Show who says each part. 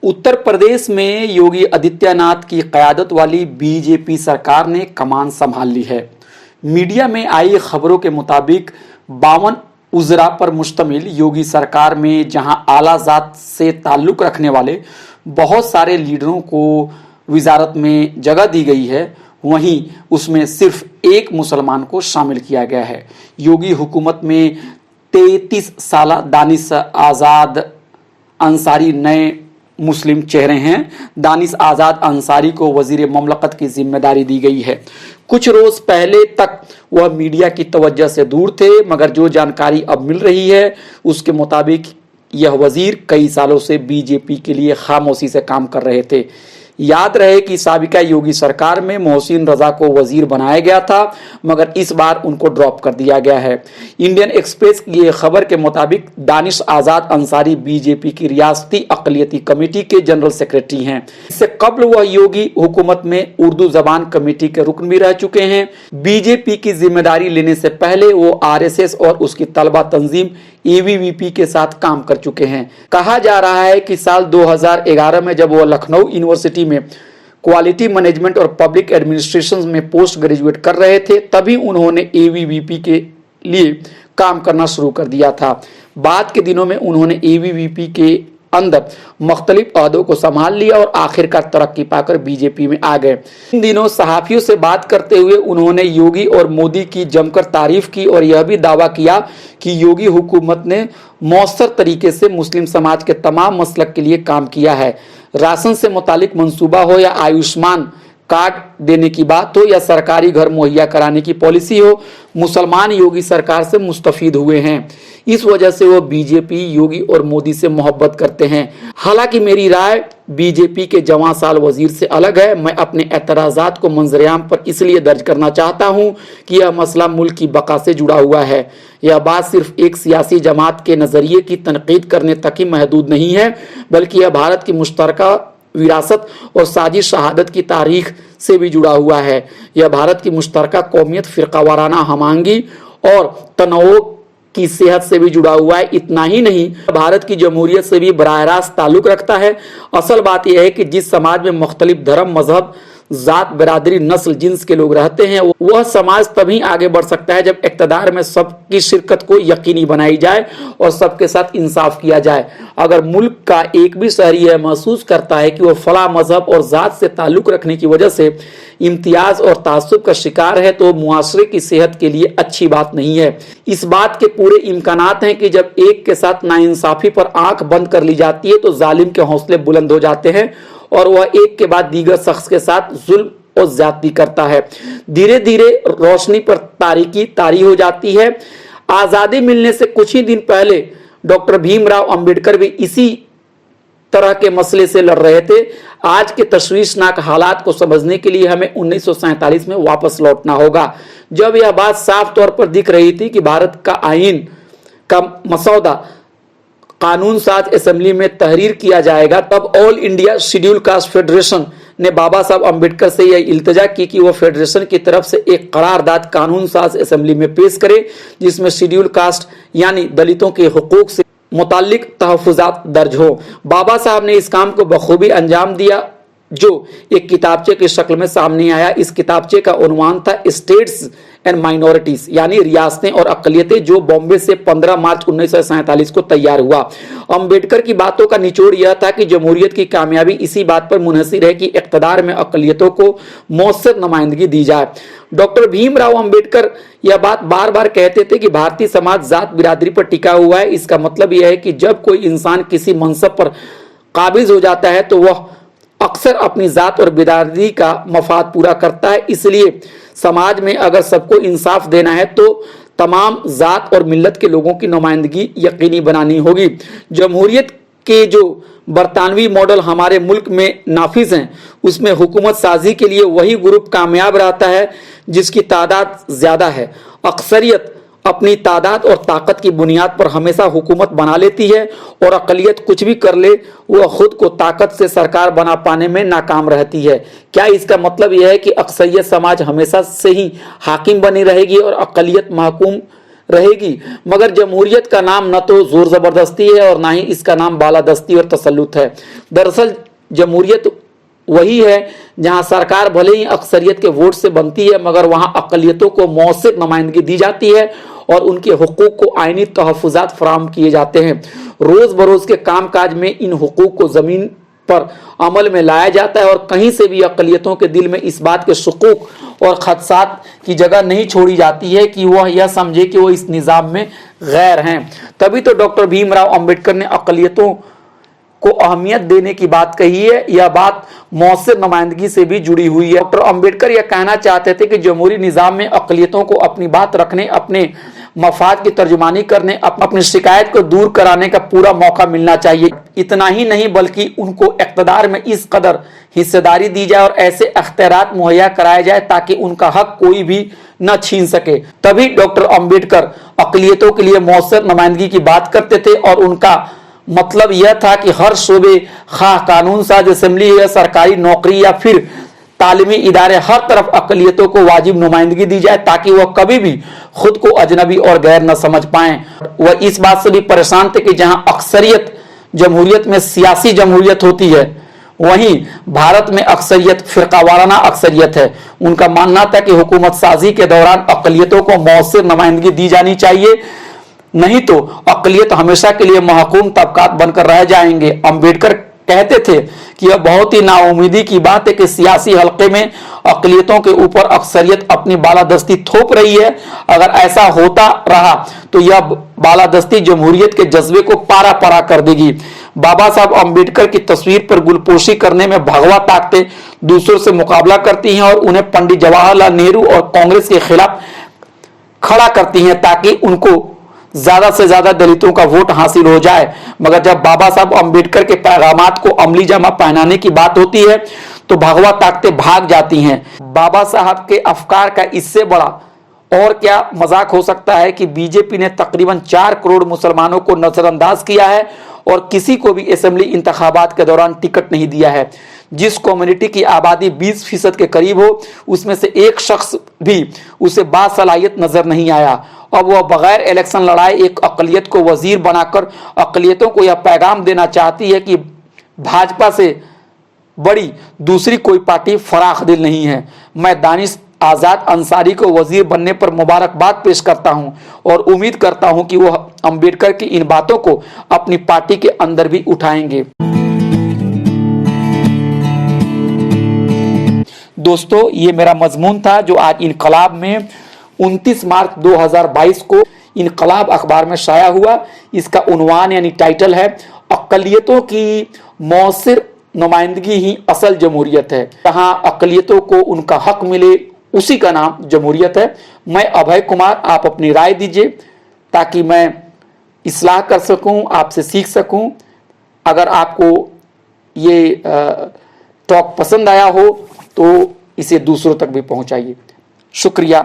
Speaker 1: उत्तर प्रदेश में योगी आदित्यनाथ की क़यादत वाली बीजेपी सरकार ने कमान संभाल ली है। मीडिया में आई खबरों के मुताबिक 52 उज़रा पर मुश्तमिल योगी सरकार में जहां आला ज़ात से ताल्लुक़ रखने वाले बहुत सारे लीडरों को वजारत में जगह दी गई है, वहीं उसमें सिर्फ एक मुसलमान को शामिल किया गया है। योगी हुकूमत में 33 साला दानिश आज़ाद अंसारी नए मुस्लिम चेहरे हैं। दानिश आज़ाद अंसारी को वजीर ममलकत की जिम्मेदारी दी गई है। कुछ रोज पहले तक वह मीडिया की तवज्जो से दूर थे, मगर जो जानकारी अब मिल रही है उसके मुताबिक यह वजीर कई सालों से बीजेपी के लिए खामोशी से काम कर रहे थे। याद रहे कि साबिका योगी सरकार में मोहसिन रजा को वजीर बनाया गया था, मगर इस बार उनको ड्रॉप कर दिया गया है। इंडियन एक्सप्रेस की ये खबर के मुताबिक दानिश आज़ाद अंसारी बीजेपी की रियासती अक़लियती कमेटी के जनरल सेक्रेटरी हैं। इससे कबल वह योगी हुकूमत में उर्दू जबान कमेटी के रुकन भी रह चुके हैं। बीजेपी की जिम्मेदारी लेने से पहले वो आरएसएस और उसकी तलबा तंजीम एबीवीपी के साथ काम कर चुके हैं। कहा जा रहा है कि साल 2011 में जब वह लखनऊ यूनिवर्सिटी में क्वालिटी मैनेजमेंट और पब्लिक एडमिनिस्ट्रेशन में पोस्ट ग्रेजुएट कर रहे थे, तभी उन्होंने एबीवीपी के लिए काम करना शुरू कर दिया था। बाद के दिनों में उन्होंने एबीवीपी के अंदर मुख्तलिफ अहदों को संभाल लिया और आखिरकार तरक्की पाकर बीजेपी में आ गए। इन दिनों सहाफियों से बात करते हुए उन्होंने योगी और मोदी की जमकर तारीफ की और यह भी दावा किया कि योगी हुकूमत ने मौसर तरीके से मुस्लिम समाज के तमाम मसलक के लिए काम किया है। राशन से मुतालिक मंसूबा हो या आयुष्मान कार्ड देने की बात हो या सरकारी घर मुहैया कराने की पॉलिसी हो, मुसलमान योगी सरकार से मुस्तफीद हुए हैं। इस वजह से वो बीजेपी योगी और मोदी से मोहब्बत करते हैं। हालांकि मेरी राय बीजेपी के जवां साल वजीर से अलग है। मैं अपने एतराज़ात को मंजरेआम पर इसलिए दर्ज करना चाहता हूं कि यह मसला मुल्क की बका से जुड़ा हुआ है। यह बात सिर्फ एक सियासी जमात के नज़रिए की तनकीद करने तक ही महदूद नहीं है, बल्कि यह भारत की मुश्तरका विरासत और साजिश शहादत की तारीख से भी जुड़ा हुआ है। यह भारत की मुश्तरका कौमियत, फ़िरक़ावाराना हमआहंगी और तनोव की सेहत से भी जुड़ा हुआ है। इतना ही नहीं, भारत की जमहूरियत से भी बराह रास्त ताल्लुक़ रखता है। असल बात यह है कि जिस समाज में मुख्तलिफ धर्म, मजहब, जात, बिरादरी, नस्ल, जिन्स के लोग रहते हैं, वह समाज तभी आगे बढ़ सकता है जब इक़्तिदार में सबकी शिरकत को यकीनी बनाई जाए और सबके साथ इंसाफ किया जाए। अगर मुल्क का एक भी शहरी यह महसूस करता है कि वह फला मजहब और जात से ताल्लुक़ रखने की वजह से इम्तियाज और तासुब का शिकार है, तो मुआशरे की सेहत के लिए अच्छी बात नहीं है। इस बात के पूरे इम्कानात हैं कि जब एक के साथ नाइंसाफ़ी पर आंख बंद कर ली जाती है तो जालिम के हौसले बुलंद हो जाते हैं और वह एक के बाद दीगर शख्स के साथ जुल्म और ज्यादती करता है। धीरे धीरे रोशनी पर तारीकी तारी हो जाती है। आज़ादी मिलने से कुछ ही दिन पहले डॉक्टर भीमराव अंबेडकर भी इसी तरह के मसले से लड़ रहे थे। आज के तशवीशनाक हालात को समझने के लिए हमें 1947 में वापस लौटना होगा, जब यह बात साफ तौर पर दिख रही थी कि भारत का आईन का मसौदा कानून साज असेंबली में तहरीर किया जाएगा। तब all India schedule caste federation ने बाबा साहब अम्बेडकर से यह इल्तजा की कि वह फेडरेशन की तरफ से एक करारदाद कानून साज असेंबली में पेश करे, जिसमें शेड्यूल कास्ट यानी दलितों के हुकूक से मुताल्लिक तहफ़्फ़ुज़ात दर्ज हो। बाबा साहब ने इस काम को बखूबी अंजाम दिया, जो एक किताबचे की शक्ल में सामने आया। इस किताबचे का उन्वान था स्टेट्स एंड माइनॉरिटीज, यानी रियासतें और अक़लियतें, जो बॉम्बे से 15 मार्च 1947 को तैयार हुआ। अंबेडकर की बातों का निचोड़ यह था कि जमहूरियत की कामयाबी इसी बात पर मुनहसिर है कि इक़्तिदार में अक़लियतों को मौसर नुमाइंदगी दी जाए। डॉक्टर भीमराव अंबेडकर यह बात बार बार कहते थे कि भारतीय समाज जात बिरादरी पर टिका हुआ है। इसका मतलब यह है कि जब कोई इंसान किसी मनसब पर काबिज हो जाता है तो वह अक्सर अपनी जात और बिरादरी का मफाद पूरा करता है। इसलिए समाज में अगर सबको इंसाफ देना है तो तमाम जात और मिल्लत के लोगों की नुमाइंदगी यकीनी बनानी होगी। जमहूरियत के जो बरतानवी मॉडल हमारे मुल्क में नाफिज हैं, उसमें हुकूमत साजी के लिए वही ग्रुप कामयाब रहता है जिसकी तादाद ज़्यादा है। अक्सरियत अपनी तादाद और ताकत की बुनियाद पर हमेशा हुकूमत बना लेती है और अक़लियत कुछ भी कर ले वह खुद को ताकत से सरकार बना पाने में नाकाम रहती है। क्या इसका मतलब यह है कि अक्सरियत समाज हमेशा से ही हाकिम बनी रहेगी और अक़लियत महकूम رہے گی، مگر جمہوریت کا نام نہ تو زور زبردستی ہے اور نہ ہی اس کا نام بالادستی اور تسلط ہے۔ دراصل جمہوریت وہی ہے جہاں سرکار بھلے ہی اکثریت کے ووٹ سے بنتی ہے، مگر وہاں اقلیتوں کو مؤثر نمائندگی دی جاتی ہے اور ان کے حقوق کو آئینی تحفظات فراہم کیے جاتے ہیں۔ روز بروز کے کام کاج میں ان حقوق کو زمین پر عمل میں لایا جاتا ہے اور کہیں سے بھی اقلیتوں کے دل میں اس بات کے شکوک اور خدشات کی جگہ نہیں چھوڑی جاتی ہے کہ وہ یہ سمجھے کہ وہ اس نظام میں غیر ہیں۔ تبھی تو ڈاکٹر بھیم راؤ امبیڈکر نے اقلیتوں کو اہمیت دینے کی بات کہی ہے۔ یہ بات مؤثر نمائندگی سے بھی جڑی ہوئی ہے۔ ڈاکٹر امبیڈکر یہ کہنا چاہتے تھے کہ جمہوری نظام میں اقلیتوں کو اپنی بات رکھنے، اپنے مفاد کی ترجمانی کرنے، اپنی شکایت کو دور کرانے کا پورا موقع ملنا چاہیے۔ اتنا ہی نہیں بلکہ ان کو اقتدار میں اس قدر حصہ داری دی جائے اور ایسے اختیارات مہیا کرائے جائے تاکہ ان کا حق کوئی بھی نہ چھین سکے۔ تبھی ڈاکٹر امبیڈکر اقلیتوں کے لیے مؤثر نمائندگی کی بات کرتے تھے اور ان کا مطلب یہ تھا کہ ہر شعبے، خواہ قانون ساز اسمبلی یا سرکاری نوکری یا پھر تعلیمی ادارے، ہر طرف اقلیتوں کو واجب نمائندگی دی جائے تاکہ وہ کبھی بھی خود کو اجنبی اور غیر نہ سمجھ پائیں۔ وہ اس بات سے بھی پریشان تھے کہ جہاں اکثریت جمہوریت میں سیاسی جمہوریت ہوتی ہے، وہیں بھارت میں اکثریت فرقہ وارانہ اکثریت ہے۔ ان کا ماننا تھا کہ حکومت سازی کے دوران اقلیتوں کو مؤثر نمائندگی دی جانی چاہیے، نہیں تو اقلیت ہمیشہ کے لیے محکوم طبقات بن کر رہ جائیں گے۔ امبیڈکر کہتے تھے کہ یہ بہت ہی ناامیدی کی بات ہے کہ سیاسی حلقے میں اقلیتوں کے اوپر اکثریت اپنی بالادستی تھوپ رہی ہے۔ اگر ایسا ہوتا رہا تو یہ بالادستی جمہوریت کے جذبے کو پارا پارا کر دے گی۔ بابا صاحب امبیڈکر کی تصویر پر گلپوشی کرنے میں بھگوا طاقتیں دوسروں سے مقابلہ کرتی ہیں اور انہیں پنڈت جواہر لال نہرو اور کانگریس کے خلاف کھڑا کرتی ہیں تاکہ ان کو زیادہ سے زیادہ دلتوں کا ووٹ حاصل ہو جائے، مگر جب بابا صاحب امبیڈکر کے پیغامات کو عملی جامہ پہنانے کی بات ہوتی ہے تو بھگوا طاقتیں بھاگ جاتی ہیں۔ بابا صاحب کے افکار کا اس سے بڑا اور کیا مذاق ہو سکتا ہے کہ بی جے پی نے تقریباً 4 کروڑ مسلمانوں کو نظر انداز کیا ہے اور کسی کو بھی اسمبلی انتخابات کے دوران ٹکٹ نہیں دیا ہے۔ جس کمیونٹی کی آبادی 20% کے قریب ہو، اس میں سے ایک شخص بھی اسے باصلاحیت نظر نہیں آیا۔ اب وہ بغیر الیکشن لڑائے ایک اقلیت کو وزیر بنا کر اقلیتوں کو یہ پیغام دینا چاہتی ہے کہ بھاجپا سے بڑی دوسری کوئی پارٹی فراخ دل نہیں ہے۔ میں دانش آزاد انصاری کو وزیر بننے پر مبارکباد پیش کرتا ہوں اور امید کرتا ہوں کہ وہ امبیڈکر کی ان باتوں کو اپنی پارٹی کے اندر بھی اٹھائیں گے۔ دوستو، یہ میرا مضمون تھا جو آج انقلاب میں 29 مارچ 2022 کو انقلاب اخبار میں شائع ہوا۔ اس کا عنوان یعنی ٹائٹل ہے اقلیتوں کی مؤثر نمائندگی ہی اصل جمہوریت ہے۔ جہاں اقلیتوں کو ان کا حق ملے اسی کا نام جمہوریت ہے۔ میں ابھے کمار، آپ اپنی رائے دیجیے تاکہ میں اصلاح کر سکوں، آپ سے سیکھ سکوں۔ اگر آپ کو یہ ٹاک پسند آیا ہو تو اسے دوسروں تک بھی پہنچائیے۔ شکریہ۔